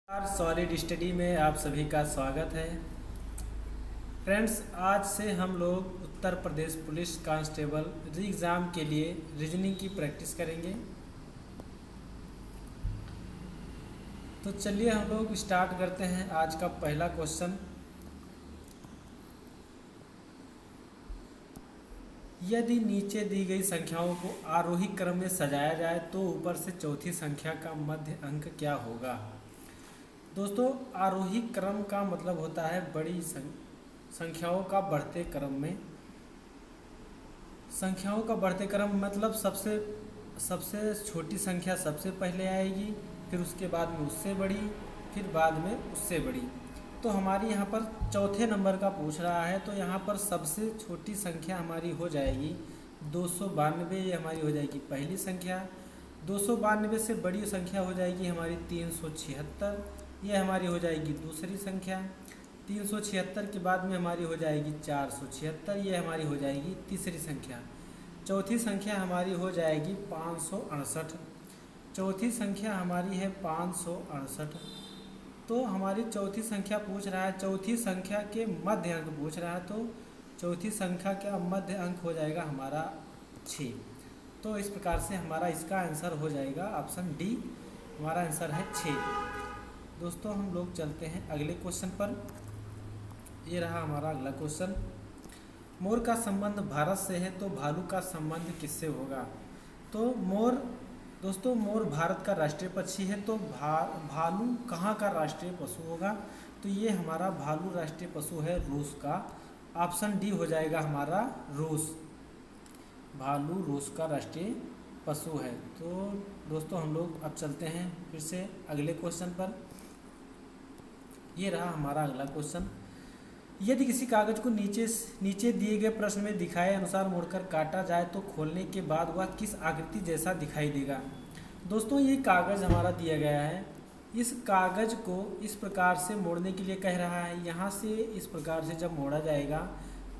Solid study में आप सभी का स्वागत है। फ्रेंड्स, आज से हम लोग उत्तर प्रदेश पुलिस कांस्टेबल री एग्ज़ाम के लिए रीजनिंग की प्रैक्टिस करेंगे। तो चलिए हम लोग स्टार्ट करते हैं। आज का पहला क्वेश्चन, यदि नीचे दी गई संख्याओं को आरोही क्रम में सजाया जाए तो ऊपर से चौथी संख्या का मध्य अंक क्या होगा। दोस्तों, आरोही क्रम का मतलब होता है बड़ी संख्याओं का बढ़ते क्रम में। संख्याओं का बढ़ते क्रम मतलब सबसे छोटी संख्या सबसे पहले आएगी, फिर उसके बाद में उससे बड़ी, फिर बाद में उससे बड़ी। तो हमारी यहाँ पर चौथे नंबर का पूछ रहा है, तो यहाँ पर सबसे छोटी संख्या हमारी हो जाएगी 292। ये हमारी हो जाएगी पहली संख्या। 292 से बड़ी संख्या हो जाएगी हमारी 376। ये हमारी हो जाएगी दूसरी संख्या। 376 के बाद में हमारी हो जाएगी 476। ये हमारी हो जाएगी तीसरी संख्या। चौथी संख्या हमारी हो जाएगी 568। चौथी संख्या हमारी है 568। तो हमारी चौथी संख्या पूछ रहा है, चौथी संख्या के मध्य अंक पूछ रहा है, तो चौथी संख्या का मध्य अंक हो जाएगा हमारा 6। तो इस प्रकार से हमारा इसका आंसर हो जाएगा ऑप्शन डी। हमारा आंसर है 6। दोस्तों, हम लोग चलते हैं अगले क्वेश्चन पर। ये रहा हमारा अगला क्वेश्चन। मोर का संबंध भारत से है तो भालू का संबंध किससे होगा। तो दोस्तों, मोर भारत का राष्ट्रीय पक्षी है, तो भालू कहाँ का राष्ट्रीय पशु होगा। तो ये हमारा भालू राष्ट्रीय पशु है रूस का। ऑप्शन डी हो जाएगा हमारा रूस। भालू रूस का राष्ट्रीय पशु है। तो दोस्तों, हम लोग अब चलते हैं फिर से अगले क्वेश्चन पर। ये रहा हमारा अगला क्वेश्चन। यदि किसी कागज को नीचे दिए गए प्रश्न में दिखाए अनुसार मोड़कर काटा जाए तो खोलने के बाद वह किस आकृति जैसा दिखाई देगा। दोस्तों, ये कागज हमारा दिया गया है। इस कागज को इस प्रकार से मोड़ने के लिए कह रहा है। यहाँ से इस प्रकार से जब मोड़ा जाएगा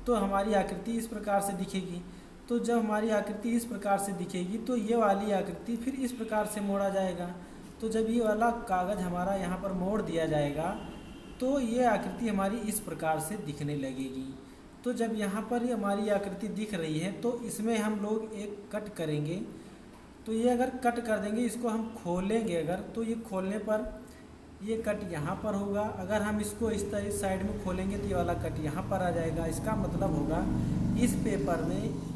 तो हमारी आकृति इस प्रकार से दिखेगी। तो जब हमारी आकृति इस प्रकार से दिखेगी तो ये वाली आकृति फिर इस प्रकार से मोड़ा जाएगा। तो जब ये वाला कागज हमारा यहाँ पर मोड़ दिया जाएगा तो ये आकृति हमारी इस प्रकार से दिखने लगेगी। तो जब यहाँ पर ये हमारी आकृति दिख रही है तो इसमें हम लोग एक कट करेंगे। तो ये अगर कट कर देंगे, इसको हम खोलेंगे अगर, तो ये खोलने पर ये कट यहाँ पर होगा। अगर हम इसको इस तरह साइड में खोलेंगे तो ये वाला कट यहाँ पर आ जाएगा। इसका मतलब होगा इस पेपर में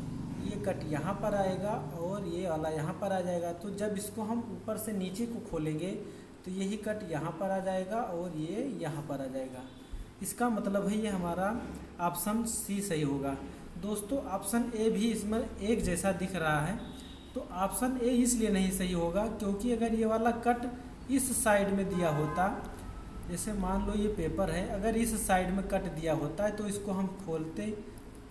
ये कट यहाँ पर आएगा और ये वाला यहाँ पर आ जाएगा। तो जब इसको हम ऊपर से नीचे को खोलेंगे तो यही कट यहाँ पर आ जाएगा और ये यहाँ पर आ जाएगा। इसका मतलब है ये हमारा ऑप्शन सी सही होगा। दोस्तों, ऑप्शन ए भी इसमें एक जैसा दिख रहा है, तो ऑप्शन ए इसलिए नहीं सही होगा क्योंकि अगर ये वाला कट इस साइड में दिया होता, जैसे मान लो ये पेपर है, अगर इस साइड में कट दिया होता है तो इसको हम खोलते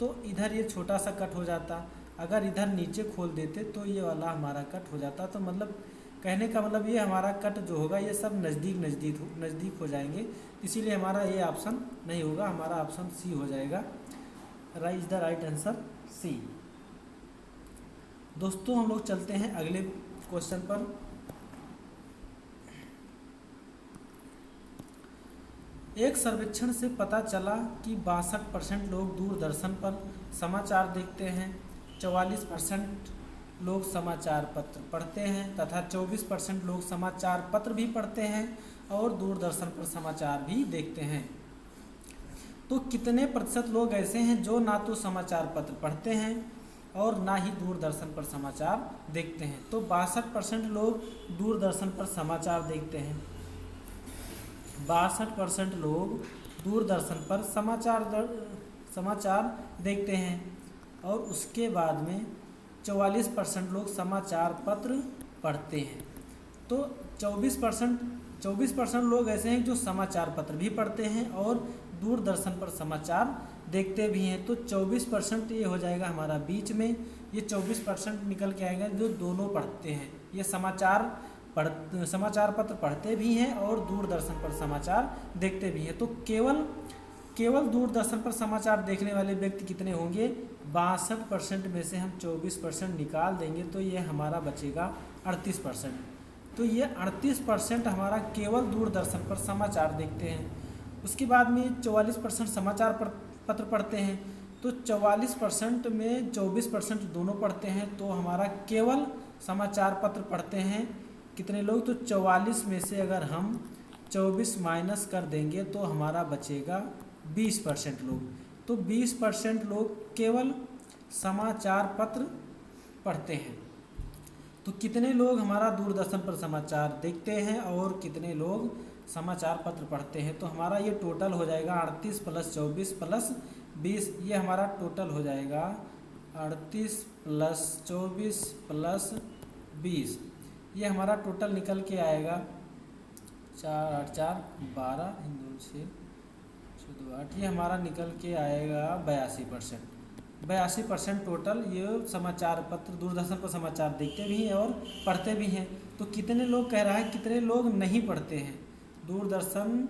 तो इधर ये छोटा सा कट हो जाता। अगर इधर नीचे खोल देते तो ये वाला हमारा कट हो जाता। तो मतलब कहने का मतलब ये हमारा कट जो होगा ये सब नज़दीक हो जाएंगे। इसीलिए हमारा ये ऑप्शन नहीं होगा, हमारा ऑप्शन सी हो जाएगा। Is the right answer C. दोस्तों, हम लोग चलते हैं अगले क्वेश्चन पर। एक सर्वेक्षण से पता चला कि 62% लोग दूरदर्शन पर समाचार देखते हैं, 44% लोग समाचार पत्र पढ़ते हैं तथा 24% लोग समाचार पत्र भी पढ़ते हैं और दूरदर्शन पर समाचार भी देखते हैं। तो कितने प्रतिशत लोग ऐसे हैं जो ना तो समाचार पत्र पढ़ते हैं और ना ही दूरदर्शन पर समाचार देखते हैं। तो 62% लोग दूरदर्शन पर समाचार देखते हैं, 62% लोग दूरदर्शन पर समाचार देखते हैं और उसके बाद में 44% लोग समाचार पत्र पढ़ते हैं। तो 24% लोग ऐसे हैं जो समाचार पत्र भी पढ़ते हैं और दूरदर्शन पर समाचार देखते भी हैं। तो 24% ये हो जाएगा हमारा बीच में, ये 24% निकल के आएगा जो दोनों पढ़ते हैं। ये समाचार पत्र पढ़ते भी हैं और दूरदर्शन पर समाचार देखते भी हैं। तो केवल दूरदर्शन पर समाचार देखने वाले व्यक्ति कितने होंगे। 62% में से हम 24% निकाल देंगे तो ये हमारा बचेगा 38%। तो ये 38% हमारा केवल दूरदर्शन पर समाचार देखते हैं। उसके बाद में 44% समाचार पत्र पढ़ते हैं। तो 44% में 24% दोनों पढ़ते हैं, तो हमारा केवल समाचार पत्र पढ़ते हैं कितने लोग, तो 44 में से अगर हम 24 माइनस कर देंगे तो हमारा बचेगा 20% लोग। तो 20% लोग केवल समाचार पत्र पढ़ते हैं। तो कितने लोग हमारा दूरदर्शन पर समाचार देखते हैं और कितने लोग समाचार पत्र पढ़ते हैं, तो हमारा ये टोटल हो जाएगा 38 + 24 + 20। ये हमारा टोटल हो जाएगा 38 + 24 + 20। ये हमारा टोटल निकल के आएगा 4 8 4 12 से 14 8, ये हमारा निकल के आएगा 82%। 82% टोटल ये समाचार पत्र दूरदर्शन पर समाचार देखते भी हैं और पढ़ते भी हैं। तो कितने लोग कह रहा है कितने लोग नहीं पढ़ते हैं, दूरदर्शन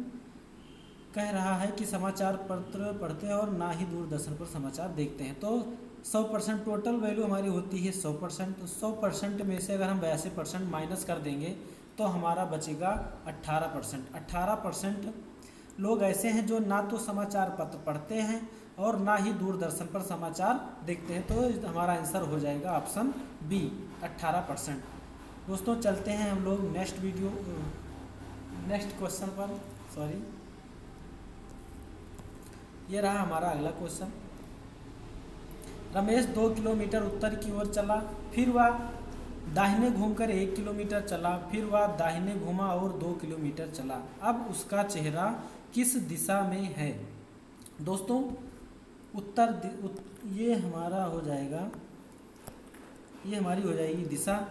कह रहा है कि समाचार पत्र पढ़ते हैं और ना ही दूरदर्शन पर समाचार देखते हैं। तो 100% टोटल वैल्यू हमारी होती है 100%। तो 100% में से अगर हम 82% माइनस कर देंगे तो हमारा बचेगा 18%। 18% लोग ऐसे हैं जो ना तो समाचार पत्र पढ़ते हैं और ना ही दूरदर्शन पर समाचार देखते हैं। तो हमारा आंसर हो जाएगा ऑप्शन बी 18%। दोस्तों चलते हैं हम लोग नेक्स्ट क्वेश्चन पर। सॉरी, ये रहा हमारा अगला क्वेश्चन। रमेश 2 किलोमीटर उत्तर की ओर चला, फिर वह दाहिने घूमकर 1 किलोमीटर चला, फिर वह दाहिने घूमा और 2 किलोमीटर चला। अब उसका चेहरा किस दिशा में है। दोस्तों ये हमारा हो जाएगा, ये हमारी हो जाएगी दिशा।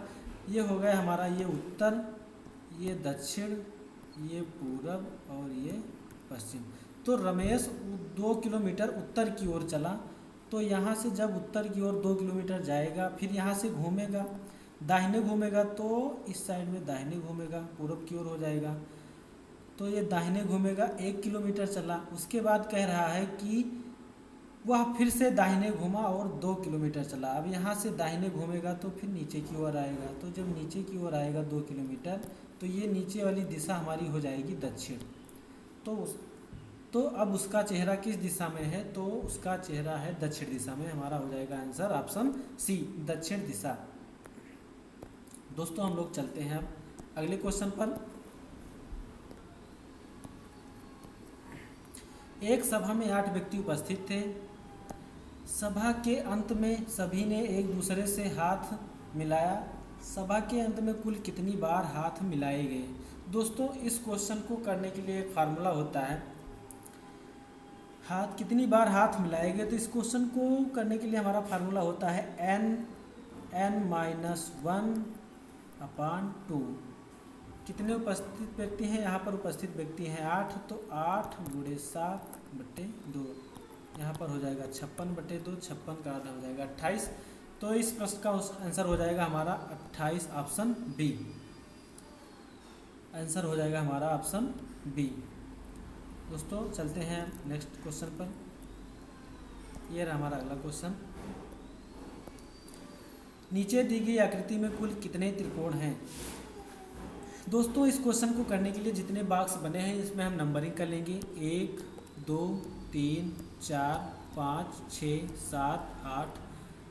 ये हो गया हमारा ये उत्तर, ये दक्षिण, ये पूरब और ये पश्चिम। तो रमेश 2 किलोमीटर उत्तर की ओर चला, तो यहाँ से जब उत्तर की ओर 2 किलोमीटर जाएगा, फिर यहाँ से घूमेगा, दाहिने घूमेगा तो इस साइड में दाहिने घूमेगा, पूरब की ओर हो जाएगा। तो ये दाहिने घूमेगा, 1 किलोमीटर चला। उसके बाद कह रहा है कि वह फिर से दाहिने घूमा और 2 किलोमीटर चला। अब यहाँ से दाहिने घूमेगा तो फिर नीचे की ओर आएगा, तो जब नीचे की ओर आएगा 2 किलोमीटर, तो ये नीचे वाली दिशा हमारी हो जाएगी दक्षिण। तो अब उसका चेहरा किस दिशा में है, तो उसका चेहरा है दक्षिण दिशा में। हमारा हो जाएगा आंसर ऑप्शन सी दक्षिण दिशा। दोस्तों हम लोग चलते हैं अब अगले क्वेश्चन पर। एक सभा में 8 व्यक्ति उपस्थित थे। सभा के अंत में सभी ने एक दूसरे से हाथ मिलाया। सभा के अंत में कुल कितनी बार हाथ मिलाए गए। दोस्तों इस क्वेश्चन को करने के लिए एक फार्मूला होता है, हाथ कितनी बार हाथ मिलाए गए। तो इस क्वेश्चन को करने के लिए हमारा फार्मूला होता है n-1/2। कितने उपस्थित व्यक्ति हैं, यहाँ पर उपस्थित व्यक्ति हैं 8, तो 8 × 7/2, यहाँ पर हो जाएगा 56/2, 56 का आधा हो जाएगा 28। तो इस प्रश्न का आंसर हो जाएगा हमारा 28, ऑप्शन बी। आंसर हो जाएगा हमारा ऑप्शन बी। दोस्तों चलते हैं नेक्स्ट क्वेश्चन पर। यह रहा हमारा अगला क्वेश्चन। नीचे दी गई आकृति में कुल कितने त्रिकोण हैं। दोस्तों इस क्वेश्चन को करने के लिए जितने बॉक्स बने हैं इसमें हम नंबरिंग कर लेंगे, 1 2 3 4 5 6 7 8।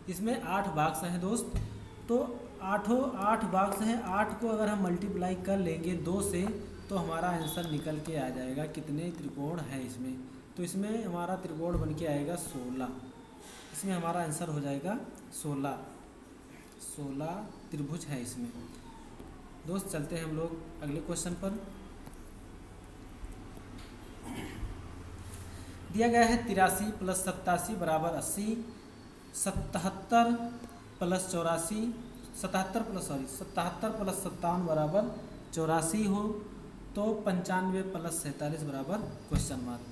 इसमें 8 बॉक्स हैं दोस्त। तो 8 बॉक्स हैं, 8 को अगर हम मल्टीप्लाई कर लेंगे 2 से तो हमारा आंसर निकल के आ जाएगा कितने त्रिकोण हैं इसमें। तो इसमें हमारा त्रिकोण बन के आएगा 16। इसमें हमारा आंसर हो जाएगा 16 त्रिभुज है इसमें। दोस्त चलते हैं हम लोग अगले क्वेश्चन पर। दिया गया है 83 + 87 = 80, 77 + 57 + 57 = 84 हो, तो 95 + 47 = क्वेश्चन मार्क।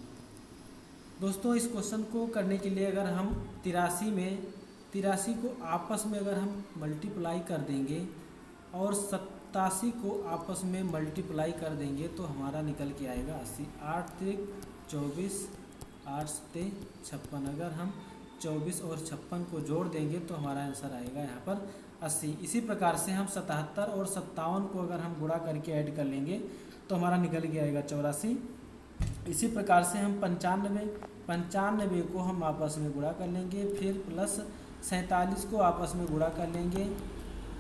दोस्तों इस क्वेश्चन को करने के लिए अगर हम 83 को आपस में अगर हम मल्टीप्लाई कर देंगे और 87 को आपस में मल्टीप्लाई कर देंगे तो हमारा निकल के आएगा 80। 8 × 24, 8 × 56। अगर हम 24 और 56 को जोड़ देंगे तो हमारा आंसर आएगा यहाँ पर 80। इसी प्रकार से हम 77 और 57 को अगर हम गुणा करके ऐड कर लेंगे तो हमारा निकल के आएगा 84। इसी प्रकार से हम 95 को हम आपस में गुणा कर लेंगे, फिर प्लस 47 को आपस में गुणा कर लेंगे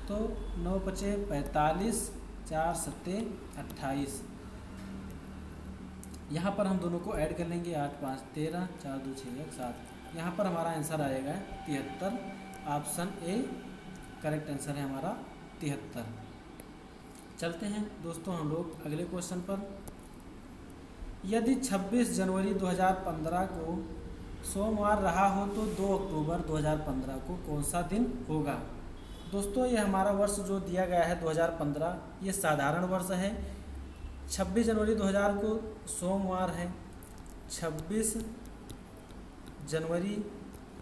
तो 9 पचे 45, 4 सत्ते 28। यहाँ पर हम दोनों को ऐड कर लेंगे, 8 5 13, 4 2 6 1 7। यहाँ पर हमारा आंसर आएगा 73। ऑप्शन ए करेक्ट आंसर है हमारा 73। चलते हैं दोस्तों हम लोग अगले क्वेश्चन पर। यदि 26 जनवरी 2015 को सोमवार रहा हो तो 2 अक्टूबर 2015 को कौन सा दिन होगा। दोस्तों ये हमारा वर्ष जो दिया गया है 2015, ये साधारण वर्ष है। 26 जनवरी 2000 को सोमवार है। 26 जनवरी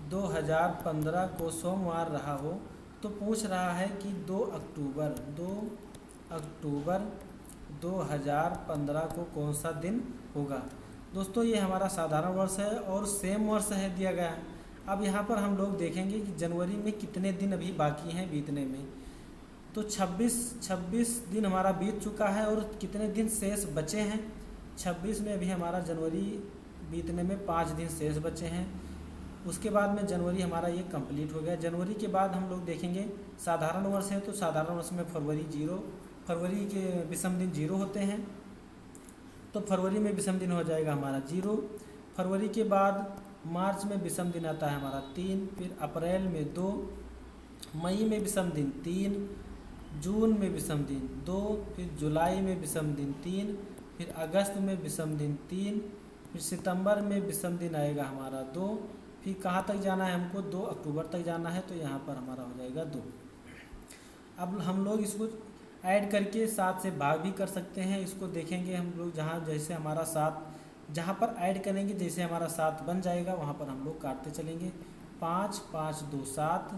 2015 को सोमवार रहा हो तो पूछ रहा है कि 2 अक्टूबर 2015 को कौन सा दिन होगा। दोस्तों ये हमारा साधारण वर्ष है और सेम वर्ष है दिया गया है। अब यहाँ पर हम लोग देखेंगे कि जनवरी में कितने दिन अभी बाकी हैं बीतने में। तो 26 दिन हमारा बीत चुका है और कितने दिन शेष बचे हैं। 26 में अभी हमारा जनवरी बीतने में 5 दिन शेष बचे हैं। उसके बाद में जनवरी हमारा ये कंप्लीट हो गया। जनवरी के बाद हम लोग देखेंगे साधारण वर्ष है तो साधारण वर्ष में फरवरी के विषम दिन 0 होते हैं, तो फरवरी में विषम दिन हो जाएगा हमारा 0। फरवरी के बाद मार्च में विषम दिन आता है हमारा 3, फिर अप्रैल में 2, मई में विषम दिन 3, जून में विषम दिन 2, फिर जुलाई में विषम दिन 3, फिर अगस्त में विषम दिन 3, फिर सितंबर में विषम दिन आएगा हमारा 2। फिर कहाँ तक जाना है हमको, 2 अक्टूबर तक जाना है, तो यहाँ पर हमारा हो जाएगा 2। अब हम लोग इसको ऐड करके 7 से भाग भी कर सकते हैं। इसको देखेंगे हम लोग, जहाँ जैसे हमारा 7 जहाँ पर ऐड करेंगे जैसे हमारा 7 बन जाएगा वहाँ पर हम लोग काटते चलेंगे। 5 5 2 7,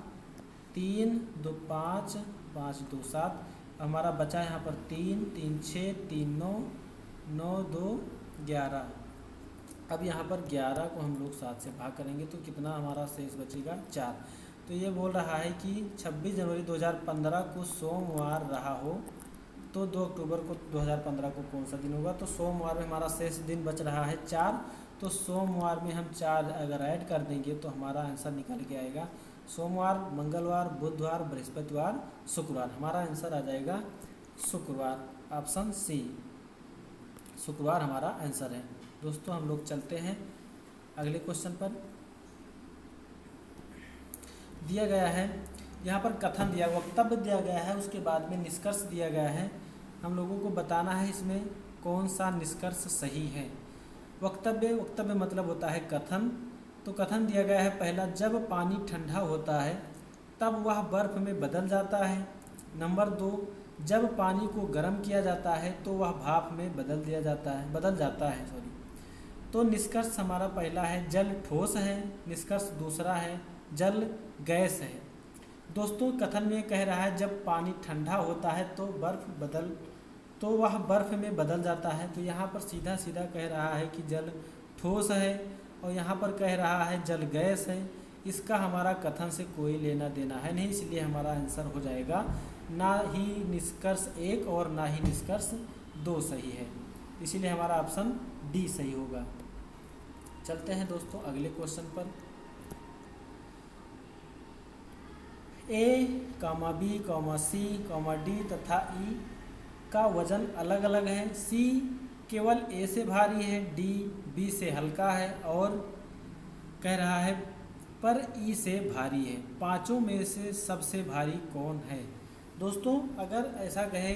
3 2 5 5 2 7, हमारा बचा यहाँ पर 3 3 6 3 9 9 2 11। अब यहाँ पर 11 को हम लोग 7 से भाग करेंगे तो कितना हमारा शेष बचेगा 4। तो ये बोल रहा है कि 26 जनवरी 2015 को सोमवार रहा हो तो 2 अक्टूबर को 2015 को कौन सा दिन होगा। तो सोमवार में हमारा शेष दिन बच रहा है 4, तो सोमवार में हम 4 अगर ऐड कर देंगे तो हमारा आंसर निकल के आएगा सोमवार, मंगलवार, बुधवार, बृहस्पतिवार, शुक्रवार। हमारा आंसर आ जाएगा शुक्रवार, ऑप्शन सी, शुक्रवार हमारा आंसर है। दोस्तों हम लोग चलते हैं अगले क्वेश्चन पर। दिया गया है यहाँ पर कथन दिया, वक्तव्य दिया गया है, उसके बाद में निष्कर्ष दिया गया है। हम लोगों को बताना है इसमें कौन सा निष्कर्ष सही है। वक्तव्य मतलब होता है कथन। तो कथन दिया गया है पहला, जब पानी ठंडा होता है तब वह बर्फ़ में बदल जाता है। नंबर 2, जब पानी को गर्म किया जाता है तो वह भाप में बदल जाता है। तो निष्कर्ष हमारा पहला है जल ठोस है, निष्कर्ष दूसरा है जल गैस है। दोस्तों कथन में कह रहा है जब पानी ठंडा होता है तो वह बर्फ़ में बदल जाता है। तो यहाँ पर सीधा सीधा कह रहा है कि जल ठोस है और यहाँ पर कह रहा है जल गैस है। इसका हमारा कथन से कोई लेना देना है नहीं, इसलिए हमारा आंसर हो जाएगा ना ही निष्कर्ष 1 और ना ही निष्कर्ष 2 सही है, इसीलिए हमारा ऑप्शन डी सही होगा। चलते हैं दोस्तों अगले क्वेश्चन पर। ए, बी, सी, डी तथा ई का वजन अलग अलग है। सी केवल ए से भारी है, डी बी से हल्का है और कह रहा है पर ई से भारी है। पांचों में से सबसे भारी कौन है। दोस्तों अगर ऐसा कहे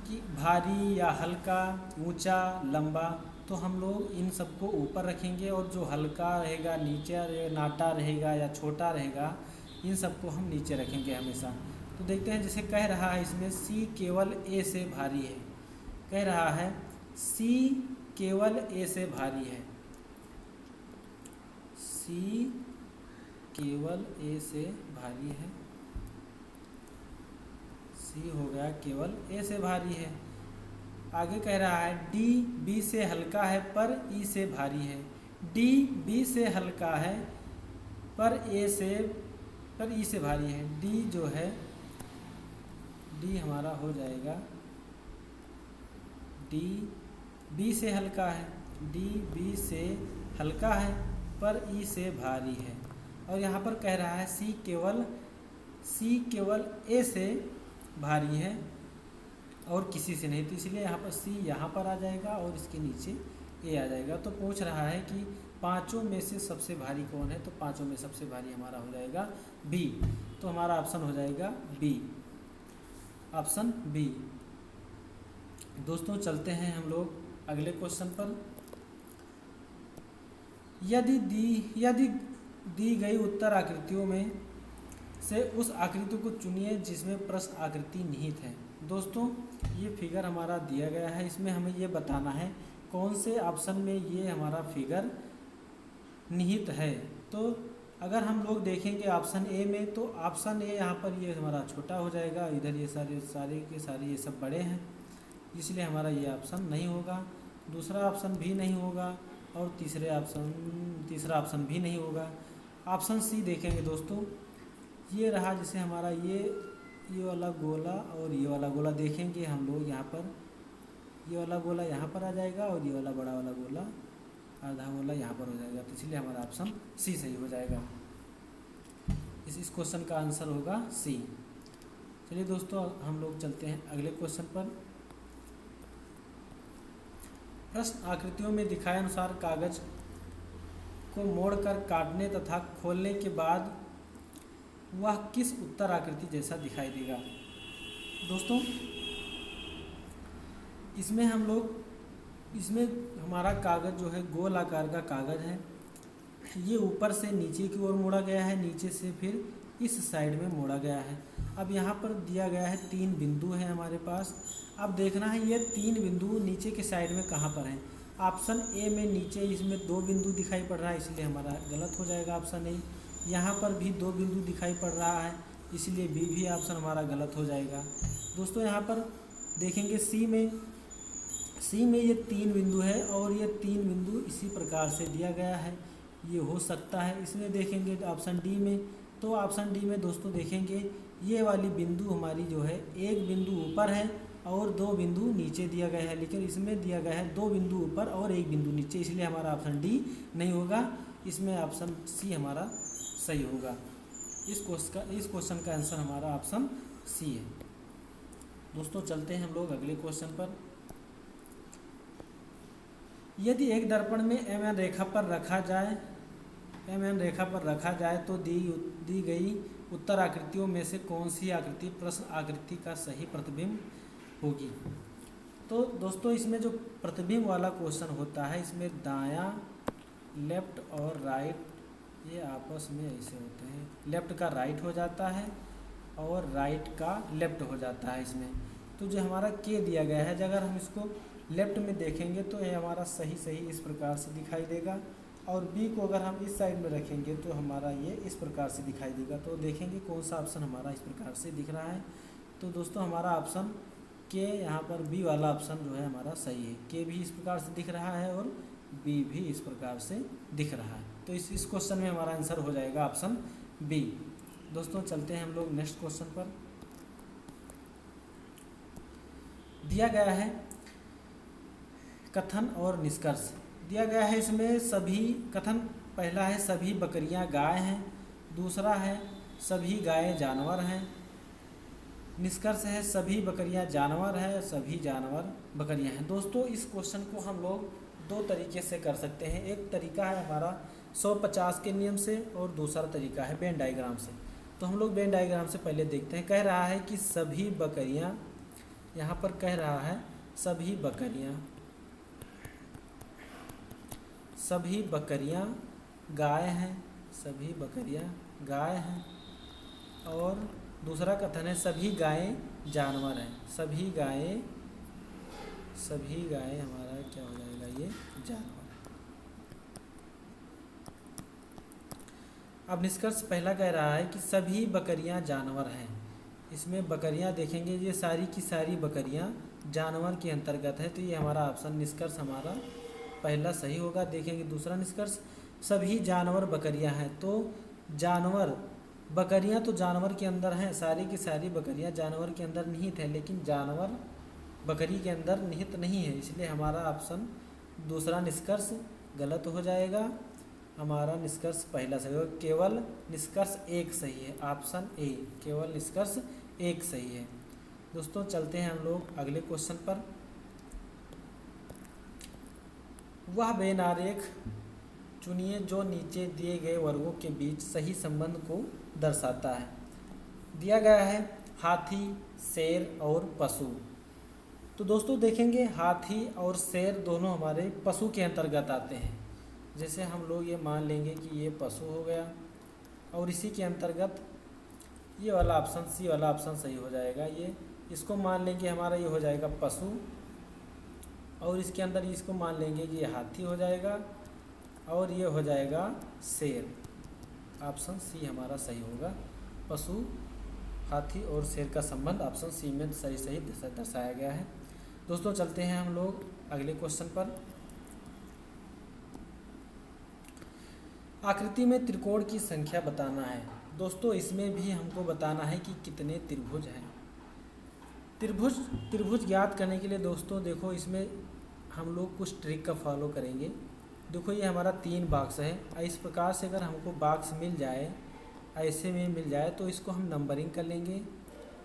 कि भारी या हल्का, ऊंचा, लंबा, तो हम लोग इन सबको ऊपर रखेंगे और जो हल्का रहेगा, नीचे रहेगा, नाटा रहेगा या छोटा रहेगा, इन सबको हम नीचे रखेंगे हमेशा। तो देखते हैं जैसे कह रहा है इसमें सी केवल ए से भारी है, कह रहा है सी केवल ए से भारी है, सी केवल ए से भारी है, सी हो गया केवल ए से भारी है। आगे कह रहा है डी बी से हल्का है पर ई से भारी है, डी बी से हल्का है पर ए से पर ई से भारी है। डी जो है, डी हमारा हो जाएगा, डी बी से हल्का है, डी बी से हल्का है पर ई से भारी है। और यहाँ पर कह रहा है सी केवल ए से भारी है और किसी से नहीं, तो इसलिए यहाँ पर सी यहाँ पर आ जाएगा और इसके नीचे ए आ जाएगा। तो पूछ रहा है कि पांचों में से सबसे भारी कौन है, तो पांचों में सबसे भारी हमारा हो जाएगा बी। तो हमारा ऑप्शन हो जाएगा बी, ऑप्शन बी। दोस्तों चलते हैं हम लोग अगले क्वेश्चन पर। यदि दी गई उत्तर आकृतियों में से उस आकृति को चुनिए जिसमें प्रश्न आकृति निहित है। दोस्तों ये फिगर हमारा दिया गया है, इसमें हमें ये बताना है कौन से ऑप्शन में ये हमारा फिगर निहित है। तो अगर हम लोग देखेंगे ऑप्शन ए में, तो ऑप्शन ए यहाँ पर ये हमारा छोटा हो जाएगा, इधर ये सारे के सारे ये सब बड़े हैं, इसलिए हमारा ये ऑप्शन नहीं होगा। दूसरा ऑप्शन भी नहीं होगा और तीसरा ऑप्शन भी नहीं होगा। ऑप्शन सी देखेंगे दोस्तों, ये रहा जैसे हमारा ये वाला गोला और ये वाला गोला देखेंगे हम लोग, यहाँ पर ये वाला गोला यहाँ पर आ जाएगा और ये वाला बड़ा वाला गोला आधा गोला यहाँ पर हो जाएगा, तो इसलिए हमारा ऑप्शन सी सही हो जाएगा। इस क्वेश्चन का आंसर होगा सी। चलिए दोस्तों हम लोग चलते हैं अगले क्वेश्चन पर। प्रश्न आकृतियों में दिखाए अनुसार कागज को मोड़कर काटने तथा खोलने के बाद वह किस उत्तर आकृति जैसा दिखाई देगा। दोस्तों इसमें हमारा कागज जो है गोल आकार का कागज है, ये ऊपर से नीचे की ओर मोड़ा गया है, नीचे से फिर इस साइड में मोड़ा गया है। अब यहाँ पर दिया गया है 3 बिंदु है हमारे पास। अब देखना है ये 3 बिंदु नीचे के साइड में कहाँ पर हैं। ऑप्शन ए में नीचे इसमें 2 बिंदु दिखाई पड़ रहा है, इसलिए हमारा गलत हो जाएगा ऑप्शन ए। यहाँ पर भी 2 बिंदु दिखाई पड़ रहा है, इसलिए बी भी ऑप्शन हमारा गलत हो जाएगा। दोस्तों यहाँ पर देखेंगे सी में ये 3 बिंदु है और ये 3 बिंदु इसी प्रकार से दिया गया है, ये हो सकता है। इसमें देखेंगे ऑप्शन डी में, तो ऑप्शन डी में दोस्तों देखेंगे ये वाली बिंदु हमारी जो है 1 बिंदु ऊपर है और 2 बिंदु नीचे दिया गया है, लेकिन इसमें दिया गया है 2 बिंदु ऊपर और 1 बिंदु नीचे, इसलिए हमारा ऑप्शन डी नहीं होगा। इसमें ऑप्शन सी हमारा सही होगा। इस क्वेश्चन का आंसर हमारा ऑप्शन सी है। दोस्तों चलते हैं हम लोग अगले क्वेश्चन पर। यदि एक दर्पण में एम रेखा पर रखा जाए तो दी गई उत्तर आकृतियों में से कौन सी आकृति प्रश्न आकृति का सही प्रतिबिंब होगी। तो दोस्तों इसमें जो प्रतिबिंब वाला क्वेश्चन होता है, इसमें दायां लेफ्ट और राइट ये आपस में ऐसे होते हैं, लेफ्ट का राइट हो जाता है और राइट का लेफ्ट हो जाता है इसमें। तो जो हमारा के दिया गया है, अगर हम इसको लेफ्ट में देखेंगे तो ये हमारा सही इस प्रकार से दिखाई देगा, और बी को अगर हम इस साइड में रखेंगे तो हमारा ये इस प्रकार से दिखाई देगा। तो देखेंगे कौन सा ऑप्शन हमारा इस प्रकार से दिख रहा है। तो दोस्तों हमारा ऑप्शन के यहाँ पर बी वाला ऑप्शन जो है हमारा सही है। के भी इस प्रकार से दिख रहा है और बी भी इस प्रकार से दिख रहा है, तो इस क्वेश्चन में हमारा आंसर हो जाएगा ऑप्शन बी। दोस्तों चलते हैं हम लोग नेक्स्ट क्वेश्चन पर। दिया गया है कथन और निष्कर्ष दिया गया है। इसमें सभी कथन पहला है सभी बकरियां गाय हैं, दूसरा है सभी गायें जानवर हैं, निष्कर्ष है सभी बकरियां जानवर हैं, सभी जानवर बकरियां हैं। दोस्तों इस क्वेश्चन को हम लोग 2 तरीके से कर सकते हैं। एक तरीका है हमारा 150 के नियम से और दूसरा तरीका है वेन डायग्राम से। तो हम लोग वेन डायग्राम से पहले देखते हैं। कह रहा है कि सभी बकरियां, यहाँ पर कह रहा है सभी बकरियां गाय हैं, सभी बकरियां गाय हैं, और दूसरा कथन है सभी गायें जानवर हैं, सभी गायें हमारा क्या हो जाएगा, ये जानवर। अब निष्कर्ष पहला कह रहा है कि सभी बकरियां जानवर हैं। इसमें बकरियां देखेंगे, ये सारी की सारी बकरियां जानवर के अंतर्गत है, तो ये हमारा ऑप्शन निष्कर्ष हमारा पहला सही होगा। देखेंगे दूसरा निष्कर्ष सभी जानवर बकरियां हैं, तो जानवर बकरियां तो जानवर के अंदर हैं, सारी की सारी बकरियां जानवर के अंदर निहित है, लेकिन जानवर बकरी के अंदर निहित नहीं है, इसलिए हमारा ऑप्शन दूसरा निष्कर्ष गलत हो जाएगा। हमारा निष्कर्ष पहला सही होगा। केवल निष्कर्ष एक सही है, ऑप्शन ए, केवल निष्कर्ष एक सही है। दोस्तों चलते हैं हम लोग अगले क्वेश्चन पर। वह बेनारेख चुनिए जो नीचे दिए गए वर्गों के बीच सही संबंध को दर्शाता है। दिया गया है हाथी, शेर और पशु। तो दोस्तों देखेंगे हाथी और शेर दोनों हमारे पशु के अंतर्गत आते हैं। जैसे हम लोग ये मान लेंगे कि ये पशु हो गया, और इसी के अंतर्गत ये वाला ऑप्शन, सी वाला ऑप्शन सही हो जाएगा। ये इसको मान लेंगे हमारा ये हो जाएगा पशु, और इसके अंदर इसको मान लेंगे कि ये हाथी हो जाएगा, और ये हो जाएगा शेर। ऑप्शन सी हमारा सही होगा। पशु, हाथी और शेर का संबंध ऑप्शन सी में सही सही दर्शाया गया है। दोस्तों चलते हैं हम लोग अगले क्वेश्चन पर। आकृति में त्रिकोण की संख्या बताना है। दोस्तों इसमें भी हमको बताना है कि कितने त्रिभुज हैं। त्रिभुज ज्ञात करने के लिए दोस्तों देखो इसमें हम लोग कुछ ट्रिक का फॉलो करेंगे। देखो ये हमारा 3 बॉक्स है, इस प्रकार से अगर हमको बॉक्स मिल जाए, ऐसे में मिल जाए, तो इसको हम नंबरिंग कर लेंगे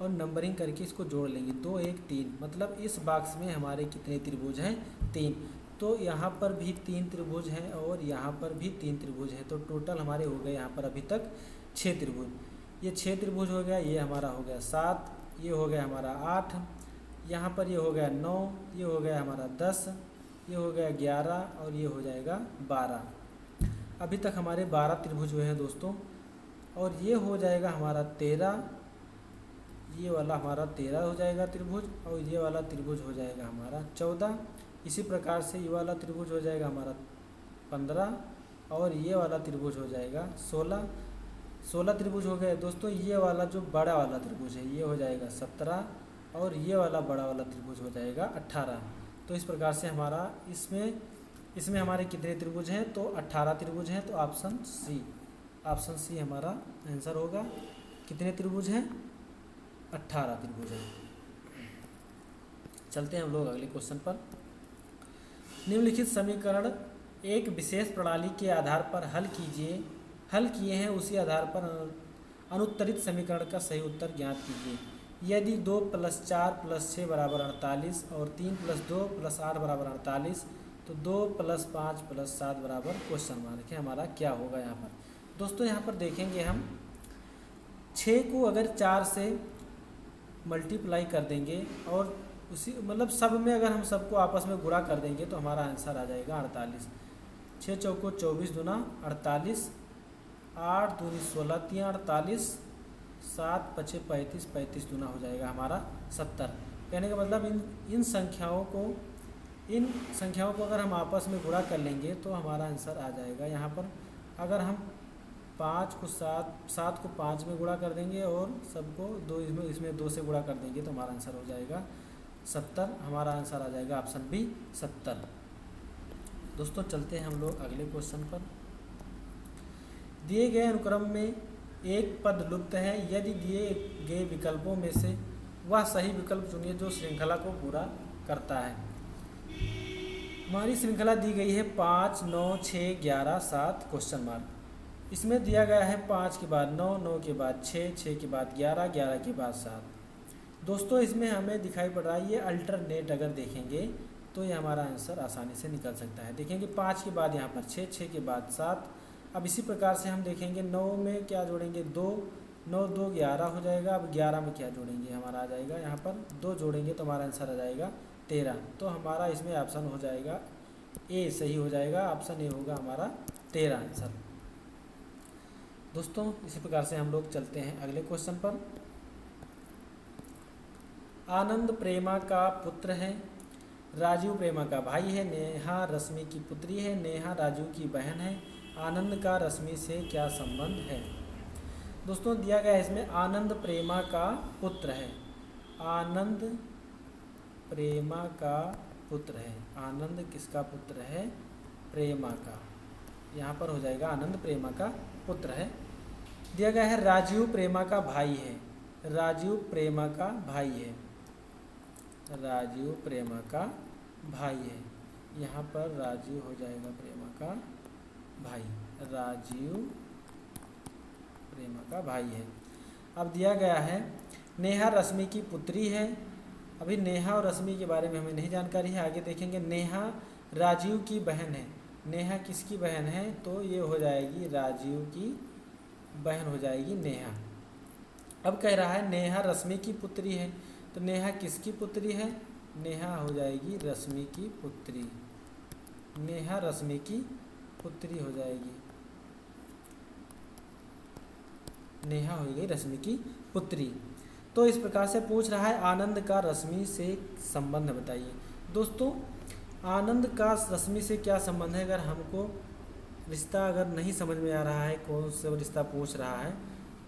और नंबरिंग करके इसको जोड़ लेंगे। 2 1 3, मतलब इस बॉक्स में हमारे कितने त्रिभुज हैं? 3। तो यहाँ पर भी 3 त्रिभुज हैं और यहाँ पर भी 3 त्रिभुज हैं, तो टोटल हमारे हो गए यहाँ पर अभी तक 6 त्रिभुज। ये 6 त्रिभुज हो गया, ये हमारा हो गया 7, ये हो गया हमारा 8, यहाँ पर ये हो गया 9, ये हो गया हमारा 10, ये हो गया 11 और ये हो जाएगा 12। अभी तक हमारे 12 त्रिभुज हुए हैं दोस्तों, और ये हो जाएगा हमारा 13, ये वाला हमारा 13 हो जाएगा त्रिभुज, और ये वाला त्रिभुज हो जाएगा हमारा 14। इसी प्रकार से ये वाला त्रिभुज हो जाएगा हमारा 15, और ये वाला त्रिभुज हो जाएगा 16। 16 त्रिभुज हो गए दोस्तों। ये वाला जो बड़ा वाला त्रिभुज है ये हो जाएगा 17, और ये वाला बड़ा वाला त्रिभुज हो जाएगा 18। तो इस प्रकार से हमारा इसमें हमारे कितने त्रिभुज हैं? तो 18 त्रिभुज हैं। तो ऑप्शन सी हमारा आंसर होगा। कितने त्रिभुज हैं? 18 त्रिभुज हैं। चलते हैं हम लोग अगले क्वेश्चन पर। निम्नलिखित समीकरण एक विशेष प्रणाली के आधार पर हल किए हैं, उसी आधार पर अनुत्तरित समीकरण का सही उत्तर ज्ञात कीजिए। यदि 2 + 4 + 6 = 48 और 3 + 2 + 8 = 48, तो 2 + 5 + 7 = क्वेश्चन मार्क है। हमारा क्या होगा यहाँ पर? दोस्तों यहाँ पर देखेंगे हम 6 को अगर 4 से मल्टीप्लाई कर देंगे और उसी मतलब सब में अगर हम सबको आपस में गुणा कर देंगे तो हमारा आंसर आ जाएगा 48। 6 चौको 24 दूना 48, 8 दूनी 16 तियाँ 48, 7 पचे 35, 35 दूना हो जाएगा हमारा 70। कहने का मतलब इन संख्याओं को अगर हम आपस में गुणा कर लेंगे तो हमारा आंसर आ जाएगा। यहाँ पर अगर हम 5 को 7 को 5 में गुणा कर देंगे और सबको 2 इसमें 2 से गुणा कर देंगे तो हमारा आंसर हो जाएगा 70। हमारा आंसर आ जाएगा ऑप्शन बी 70। दोस्तों चलते हैं हम लोग अगले क्वेश्चन पर। दिए गए अनुक्रम में एक पद लुप्त है, यदि दिए गए विकल्पों में से वह सही विकल्प चुनिए जो श्रृंखला को पूरा करता है। हमारी श्रृंखला दी गई है 5 9 6 11 7 क्वेश्चन मार्क। इसमें दिया गया है 5 के बाद 9, 9 के बाद 6, 6 के बाद 11, 11 के बाद 7। दोस्तों इसमें हमें दिखाई पड़ रहा है ये अल्टरनेट अगर देखेंगे तो ये हमारा आंसर आसानी से निकल सकता है। देखेंगे 5 के बाद यहाँ पर 6, 6 के बाद 7। अब इसी प्रकार से हम देखेंगे 9 में क्या जोड़ेंगे 2, 9 2 11 हो जाएगा। अब 11 में क्या जोड़ेंगे हमारा आ जाएगा यहाँ पर 2 जोड़ेंगे तो हमारा आंसर आ जाएगा 13। तो हमारा इसमें ऑप्शन हो जाएगा ए सही हो जाएगा। ऑप्शन ए होगा हमारा 13 आंसर। दोस्तों इसी प्रकार से हम लोग चलते हैं अगले क्वेश्चन पर। आनंद प्रेमा का पुत्र है, राजू प्रेमा का भाई है, नेहा रश्मि की पुत्री है, नेहा राजू की बहन है। आनंद का रश्मि से क्या संबंध है? दोस्तों दिया गया है इसमें आनंद प्रेमा का पुत्र है। आनंद प्रेमा का पुत्र है। आनंद किसका पुत्र है? प्रेमा का। यहाँ पर हो जाएगा आनंद प्रेमा का पुत्र है। दिया गया है राजीव प्रेमा का भाई है, राजीव प्रेमा का भाई है, राजीव प्रेमा का भाई है। यहाँ पर राजीव हो जाएगा प्रेमा का भाई, राजीव प्रेमा का भाई है। अब दिया गया है नेहा रश्मि की पुत्री है। अभी नेहा और रश्मि के बारे में हमें नहीं जानकारी है, आगे देखेंगे। नेहा राजीव की बहन है, नेहा किसकी बहन है? तो ये हो जाएगी राजीव की बहन हो जाएगी नेहा। अब कह रहा है नेहा रश्मि की पुत्री है, तो नेहा किसकी पुत्री है? नेहा हो जाएगी रश्मि की पुत्री, नेहा रश्मि की पुत्री हो जाएगी, नेहा हो गई रश्मि की पुत्री। तो इस प्रकार से पूछ रहा है आनंद का रश्मि से संबंध बताइए। दोस्तों आनंद का रश्मि से क्या संबंध है? अगर हमको रिश्ता अगर नहीं समझ में आ रहा है कौन सा रिश्ता पूछ रहा है,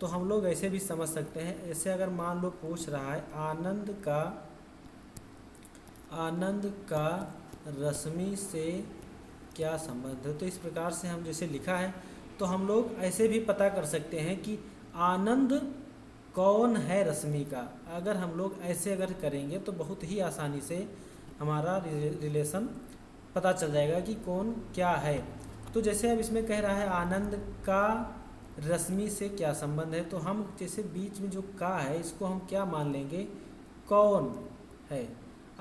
तो हम लोग ऐसे भी समझ सकते हैं। ऐसे अगर मान लो पूछ रहा है आनंद का रश्मि से क्या संबंध है, तो इस प्रकार से हम जैसे लिखा है तो हम लोग ऐसे भी पता कर सकते हैं कि आनंद कौन है रश्मि का। अगर हम लोग ऐसे अगर करेंगे तो बहुत ही आसानी से हमारा रिलेशन पता चल जाएगा कि कौन क्या है। तो जैसे अब इसमें कह रहा है आनंद का रश्मि से क्या संबंध है, तो हम जैसे बीच में जो का है इसको हम क्या मान लेंगे? कौन है।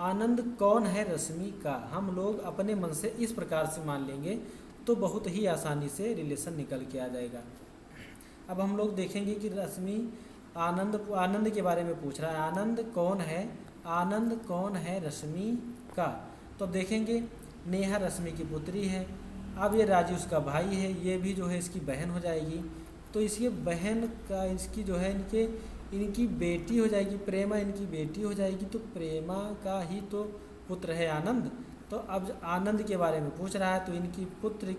आनंद कौन है रश्मि का, हम लोग अपने मन से इस प्रकार से मान लेंगे तो बहुत ही आसानी से रिलेशन निकल के आ जाएगा। अब हम लोग देखेंगे कि रश्मि आनंद के बारे में पूछ रहा है, आनंद कौन है, आनंद कौन है रश्मि का। तो देखेंगे नेहा रश्मि की पुत्री है। अब ये राजीव उसका भाई है, ये भी जो है इसकी बहन हो जाएगी। तो इसकी बहन का इसकी जो है इनकी बेटी हो जाएगी, प्रेमा इनकी बेटी हो जाएगी। तो प्रेमा का ही तो पुत्र है आनंद। तो अब आनंद के बारे में पूछ रहा है तो इनकी पुत्री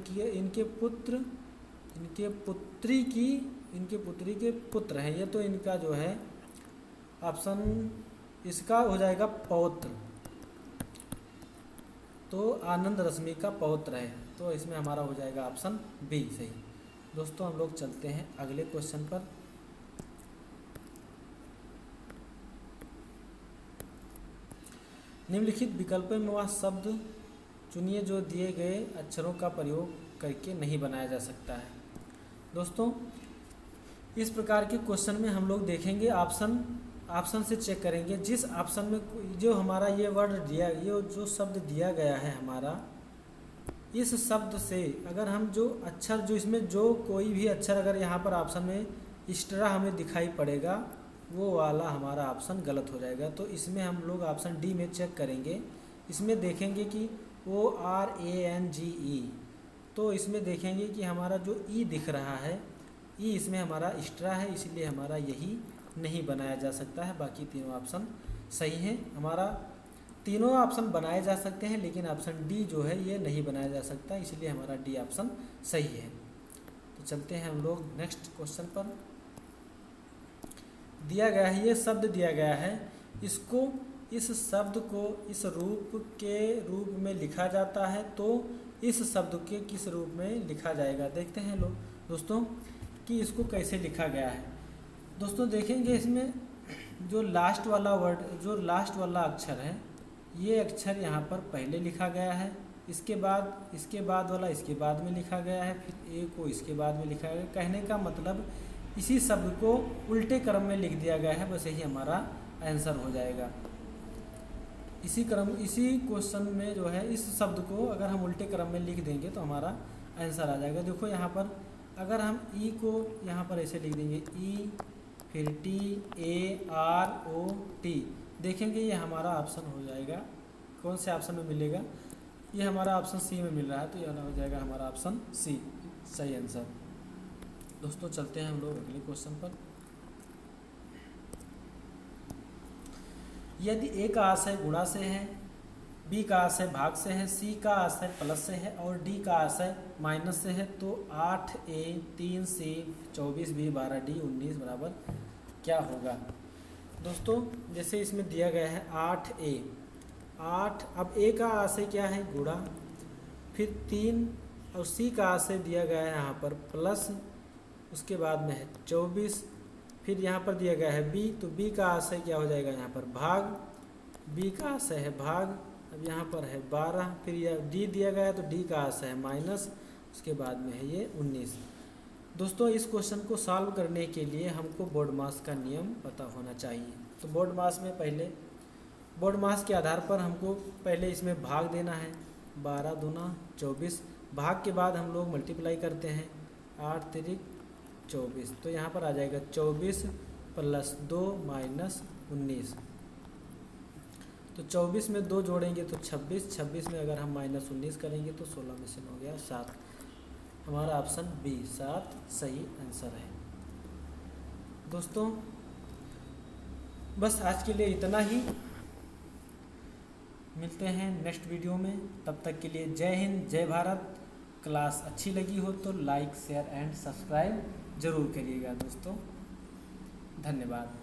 के पुत्र हैं ये, तो इनका जो है ऑप्शन इसका हो जाएगा पौत्र। तो आनंद रश्मि का पौत्र है, तो इसमें हमारा हो जाएगा ऑप्शन बी सही। दोस्तों हम लोग चलते हैं अगले क्वेश्चन पर। निम्नलिखित विकल्पों में वह शब्द चुनिए जो दिए गए अक्षरों का प्रयोग करके नहीं बनाया जा सकता है। दोस्तों इस प्रकार के क्वेश्चन में हम लोग देखेंगे ऑप्शन से चेक करेंगे। जिस ऑप्शन में जो हमारा ये वर्ड दिया, ये जो शब्द दिया गया है हमारा, इस शब्द से अगर हम जो अक्षर जो इसमें जो कोई भी अक्षर अगर यहाँ पर ऑप्शन में एक्स्ट्रा हमें दिखाई पड़ेगा वो वाला हमारा ऑप्शन गलत हो जाएगा। तो इसमें हम लोग ऑप्शन डी में चेक करेंगे। इसमें देखेंगे कि ORANGE, तो इसमें देखेंगे कि हमारा जो ई दिख रहा है ई इसमें हमारा एक्स्ट्रा है, इसलिए हमारा यही नहीं बनाया जा सकता है। बाकी तीनों ऑप्शन सही हैं। हमारा तीनों ऑप्शन बनाए जा सकते हैं लेकिन ऑप्शन डी जो है ये नहीं बनाया जा सकता, इसलिए हमारा डी ऑप्शन सही है। तो चलते हैं हम लोग नेक्स्ट क्वेश्चन पर। दिया गया है ये शब्द दिया गया है, इस शब्द को इस रूप में लिखा जाता है, तो इस शब्द के किस रूप में लिखा जाएगा। देखते हैं लोग दोस्तों कि इसको कैसे लिखा गया है। दोस्तों देखेंगे इसमें जो लास्ट वाला अक्षर है, ये अक्षर यहाँ पर पहले लिखा गया है, इसके बाद वाला इसके बाद में लिखा गया है, फिर ए को इसके बाद में लिखा गया है। कहने का मतलब इसी शब्द को उल्टे क्रम में लिख दिया गया है, बस यही हमारा आंसर हो जाएगा। इसी क्वेश्चन में जो है इस शब्द को अगर हम उल्टे क्रम में लिख देंगे तो हमारा आंसर आ जाएगा। देखो यहाँ पर अगर हम ई को यहाँ पर ऐसे लिख देंगे ई फिर TAROT, देखेंगे ये हमारा ऑप्शन हो जाएगा। कौन से ऑप्शन में मिलेगा? ये हमारा ऑप्शन सी में मिल रहा है, तो यह हो जाएगा हमारा ऑप्शन सी सही आंसर। दोस्तों चलते हैं हम लोग अगले क्वेश्चन पर। यदि ए का आशय गुणा से है, बी का आशय भाग से है, सी का आशय प्लस से है और डी का आशय माइनस से है, तो 8A 3C 24B 12D 19 बराबर क्या होगा। दोस्तों जैसे इसमें दिया गया है 8A, अब ए का आशय क्या है? गुणा, फिर 3 और सी का आशय दिया गया है यहाँ पर प्लस उसके बाद में है 24, फिर यहाँ पर दिया गया है b, तो b का आशय क्या हो जाएगा यहाँ पर भाग, b का आशय है भाग। अब यहाँ पर है 12, फिर यह d दिया गया है तो d का आशय है माइनस, उसके बाद में है ये 19। दोस्तों इस क्वेश्चन को सॉल्व करने के लिए हमको बोर्ड मास का नियम पता होना चाहिए। तो बोर्ड मास में पहले बोर्ड मास के आधार पर हमको पहले इसमें भाग देना है, 12 दूना 24, भाग के बाद हम लोग मल्टीप्लाई करते हैं, 8 तिरिक 24, तो यहाँ पर आ जाएगा 24 + 2 - 19। तो 24 में 2 जोड़ेंगे तो 26, 26 में अगर हम -19 करेंगे तो 16 में से हो गया 7। हमारा ऑप्शन बी 7 सही आंसर है। दोस्तों बस आज के लिए इतना ही, मिलते हैं नेक्स्ट वीडियो में, तब तक के लिए जय हिंद जय भारत। क्लास अच्छी लगी हो तो लाइक शेयर एंड सब्सक्राइब ज़रूर करिएगा दोस्तों, धन्यवाद।